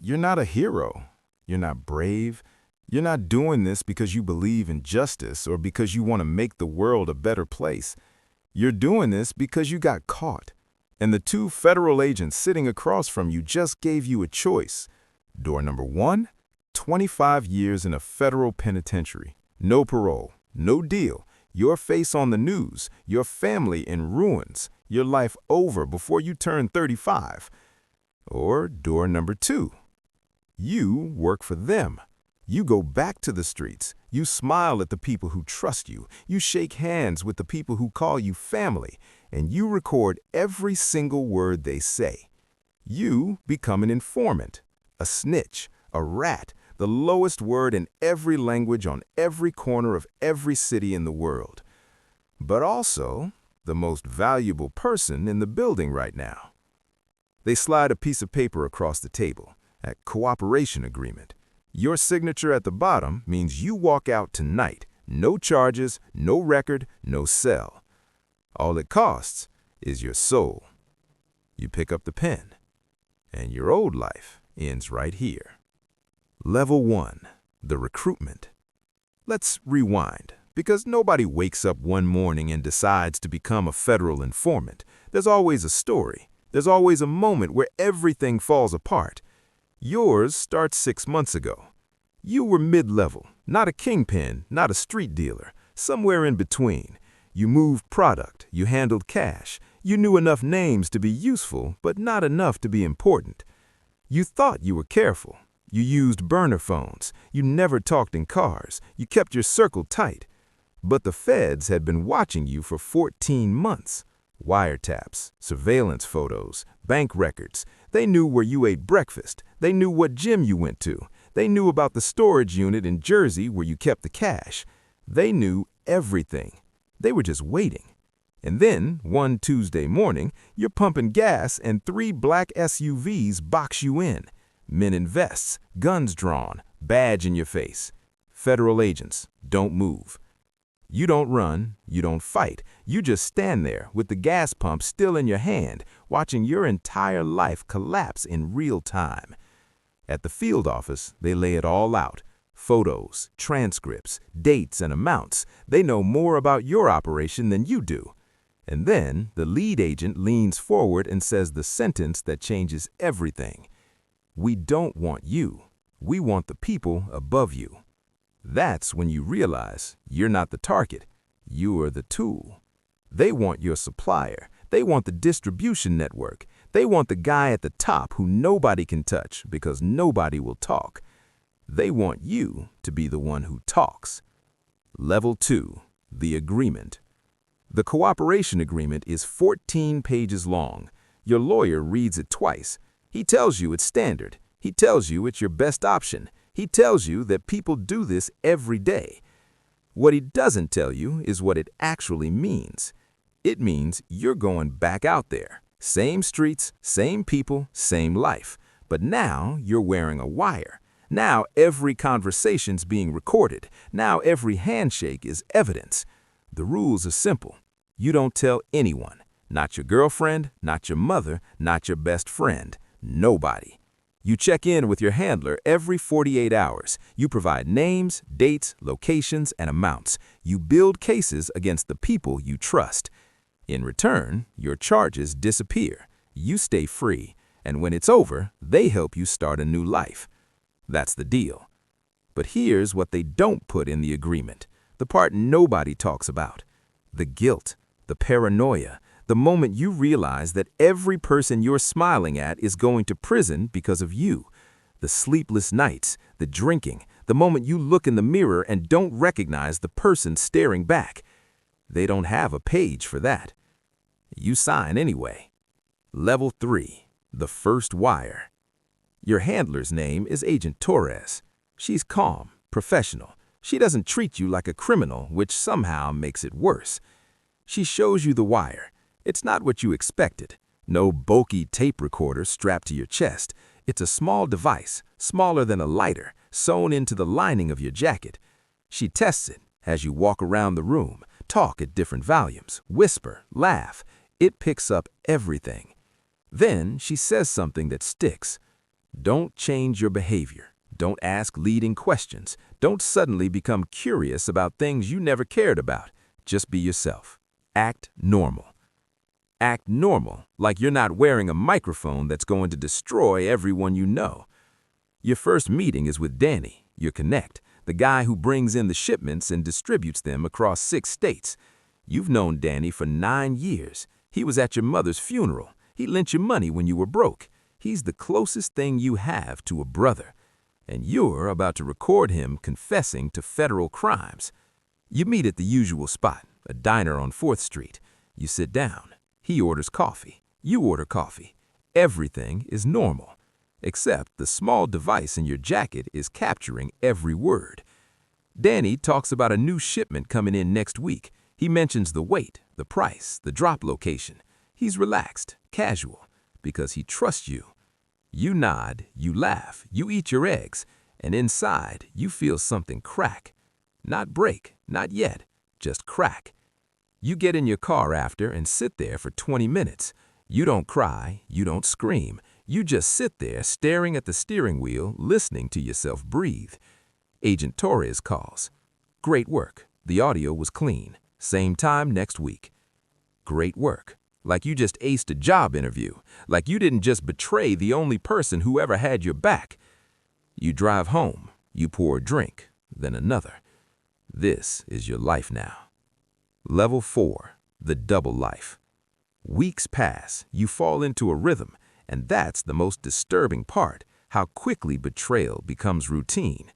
you're not a hero. You're not brave. You're not doing this because you believe in justice or because you want to make the world a better place. You're doing this because you got caught. And the two federal agents sitting across from you just gave you a choice. Door number 1, 25 years in a federal penitentiary. No parole, no deal. Your face on the news, your family in ruins, your life over before you turn 35. Or door number 2. You work for them. You go back to the streets. You smile at the people who trust you. You shake hands with the people who call you family. And you record every single word they say. You become an informant, a snitch, a rat, the lowest word in every language on every corner of every city in the world. But also the most valuable person in the building right now. They slide a piece of paper across the table, a cooperation agreement. Your signature at the bottom means you walk out tonight. No charges, no record, no cell. All it costs is your soul. You pick up the pen, and your old life ends right here. Level 1, the recruitment. Let's rewind, because nobody wakes up one morning and decides to become a federal informant. There's always a story. There's always a moment where everything falls apart. Yours starts 6 months ago. You were mid-level, not a kingpin, not a street dealer, somewhere in between. You moved product, you handled cash, you knew enough names to be useful, but not enough to be important. You thought you were careful. You used burner phones, you never talked in cars, you kept your circle tight. But the feds had been watching you for 14 months. Wiretaps, surveillance photos, bank records. They knew where you ate breakfast. They knew what gym you went to. They knew about the storage unit in Jersey where you kept the cash. They knew everything. They were just waiting. And then, one Tuesday morning, you're pumping gas and 3 black SUVs box you in. Men in vests, guns drawn, badge in your face. Federal agents, don't move. You don't run, you don't fight. You just stand there with the gas pump still in your hand, watching your entire life collapse in real time. At the field office, they lay it all out. Photos, transcripts, dates, and amounts. They know more about your operation than you do. And then the lead agent leans forward and says the sentence that changes everything. We don't want you. We want the people above you. That's when you realize you're not the target. You are the tool. They want your supplier. They want the distribution network. They want the guy at the top who nobody can touch because nobody will talk. They want you to be the one who talks. Level 2, the agreement. The cooperation agreement is 14 pages long. Your lawyer reads it twice. He tells you it's standard. He tells you it's your best option. He tells you that people do this every day. What he doesn't tell you is what it actually means. It means you're going back out there. Same streets, same people, same life. But now you're wearing a wire. Now every conversation's being recorded. Now every handshake is evidence. The rules are simple. You don't tell anyone. Not your girlfriend, not your mother, not your best friend. Nobody. You check in with your handler every 48 hours. You provide names, dates, locations, and amounts. You build cases against the people you trust. In return, your charges disappear. You stay free. And when it's over, they help you start a new life. That's the deal. But here's what they don't put in the agreement. The part nobody talks about. The guilt, the paranoia, the moment you realize that every person you're smiling at is going to prison because of you. The sleepless nights, the drinking, the moment you look in the mirror and don't recognize the person staring back. They don't have a page for that. You sign anyway. Level 3, the first wire. Your handler's name is Agent Torres. She's calm, professional. She doesn't treat you like a criminal, which somehow makes it worse. She shows you the wire. It's not what you expected. No bulky tape recorder strapped to your chest. It's a small device, smaller than a lighter, sewn into the lining of your jacket. She tests it as you walk around the room, talk at different volumes, whisper, laugh. It picks up everything. Then she says something that sticks. Don't change your behavior. Don't ask leading questions. Don't suddenly become curious about things you never cared about. Just be yourself. Act normal. Act normal, like you're not wearing a microphone that's going to destroy everyone you know. Your first meeting is with Danny, your connect, the guy who brings in the shipments and distributes them across 6 states. You've known Danny for 9 years. He was at your mother's funeral. He lent you money when you were broke. He's the closest thing you have to a brother. And you're about to record him confessing to federal crimes. You meet at the usual spot, a diner on 4th Street. You sit down. He orders coffee. You order coffee. Everything is normal, except the small device in your jacket is capturing every word. Danny talks about a new shipment coming in next week. He mentions the weight, the price, the drop location. He's relaxed, casual, because he trusts you. You nod, you laugh, you eat your eggs, and inside you feel something crack. Not break, not yet, just crack. You get in your car after and sit there for 20 minutes. You don't cry, you don't scream. You just sit there staring at the steering wheel, listening to yourself breathe. Agent Torres calls. Great work. The audio was clean. Same time next week. Great work. Like you just aced a job interview. Like you didn't just betray the only person who ever had your back. You drive home. You pour a drink, then another. This is your life now. Level 4, the double life. Weeks pass, you fall into a rhythm, and that's the most disturbing part, how quickly betrayal becomes routine.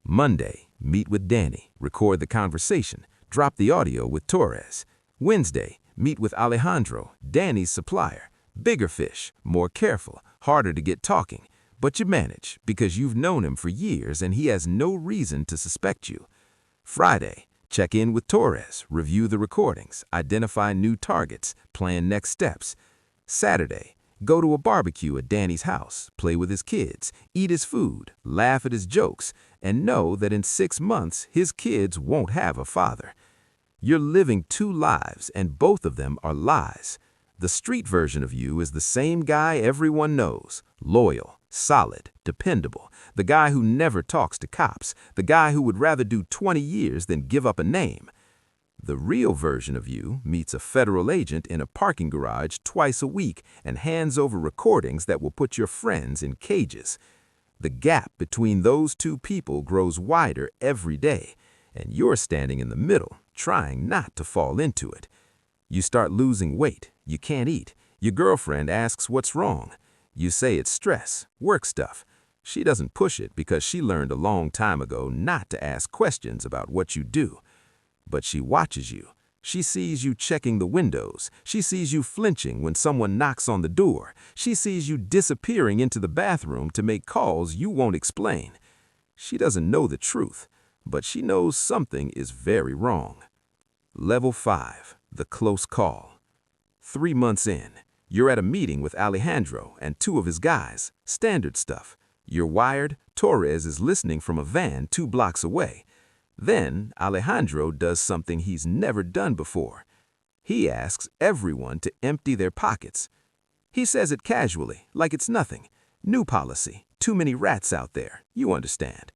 Monday, meet with Danny, record the conversation, drop the audio with Torres. Wednesday, meet with Alejandro, Danny's supplier. Bigger fish, more careful, harder to get talking, but you manage because you've known him for years and he has no reason to suspect you. Friday, check in with Torres, review the recordings, identify new targets, plan next steps. Saturday, go to a barbecue at Danny's house, play with his kids, eat his food, laugh at his jokes, and know that in 6 months his kids won't have a father. You're living 2 lives, and both of them are lies. The street version of you is the same guy everyone knows, loyal, solid, dependable, the guy who never talks to cops, the guy who would rather do 20 years than give up a name. The real version of you meets a federal agent in a parking garage twice a week and hands over recordings that will put your friends in cages. The gap between those 2 people grows wider every day, and you're standing in the middle, trying not to fall into it. You start losing weight. You can't eat. Your girlfriend asks what's wrong. You say it's stress, work stuff. She doesn't push it because she learned a long time ago not to ask questions about what you do. But she watches you. She sees you checking the windows. She sees you flinching when someone knocks on the door. She sees you disappearing into the bathroom to make calls you won't explain. She doesn't know the truth, but she knows something is very wrong. Level 5, the close call. 3 months in, you're at a meeting with Alejandro and 2 of his guys. Standard stuff. You're wired. Torres is listening from a van 2 blocks away. Then Alejandro does something he's never done before. He asks everyone to empty their pockets. He says it casually, like it's nothing. New policy. Too many rats out there. You understand.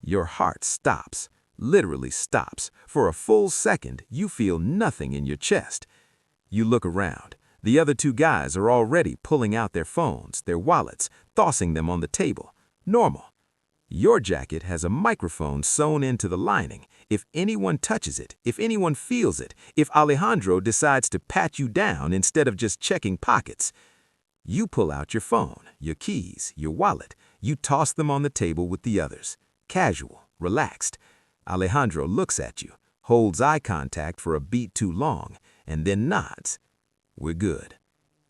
Your heart stops. Literally stops. For a full second, you feel nothing in your chest. You look around. The other 2 guys are already pulling out their phones, their wallets, tossing them on the table. Normal. Your jacket has a microphone sewn into the lining. If anyone touches it, if anyone feels it, if Alejandro decides to pat you down instead of just checking pockets, you pull out your phone, your keys, your wallet. You toss them on the table with the others. Casual, relaxed. Alejandro looks at you, holds eye contact for a beat too long, and then nods. We're good.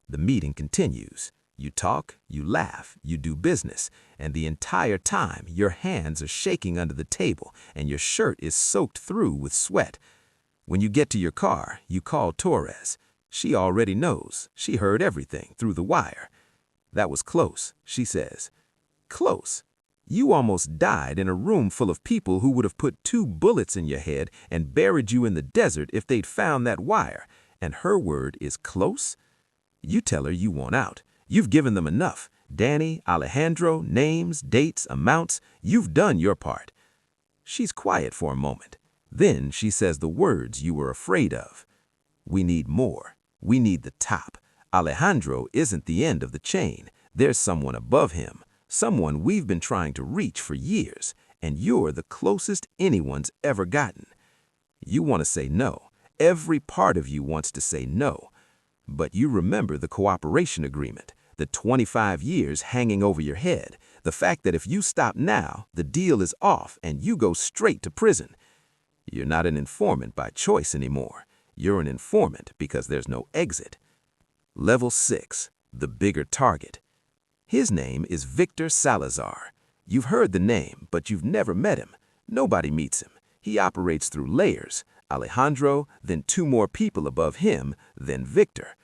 The meeting continues. You talk, you laugh, you do business, and the entire time your hands are shaking under the table and your shirt is soaked through with sweat. When you get to your car, you call Torres. She already knows. She heard everything through the wire. That was close, she says. Close. You almost died in a room full of people who would have put 2 bullets in your head and buried you in the desert if they'd found that wire. And her word is close? You tell her you want out. You've given them enough. Danny, Alejandro, names, dates, amounts, you've done your part. She's quiet for a moment. Then she says the words you were afraid of. We need more. We need the top. Alejandro isn't the end of the chain. There's someone above him, someone we've been trying to reach for years, and you're the closest anyone's ever gotten. You want to say no. Every part of you wants to say no. But you remember the cooperation agreement, the 25 years hanging over your head, the fact that if you stop now, the deal is off and you go straight to prison. You're not an informant by choice anymore. You're an informant because there's no exit. Level 6, the bigger target. His name is Victor Salazar. You've heard the name, but you've never met him. Nobody meets him. He operates through layers. Alejandro, then 2 more people above him, then Victor.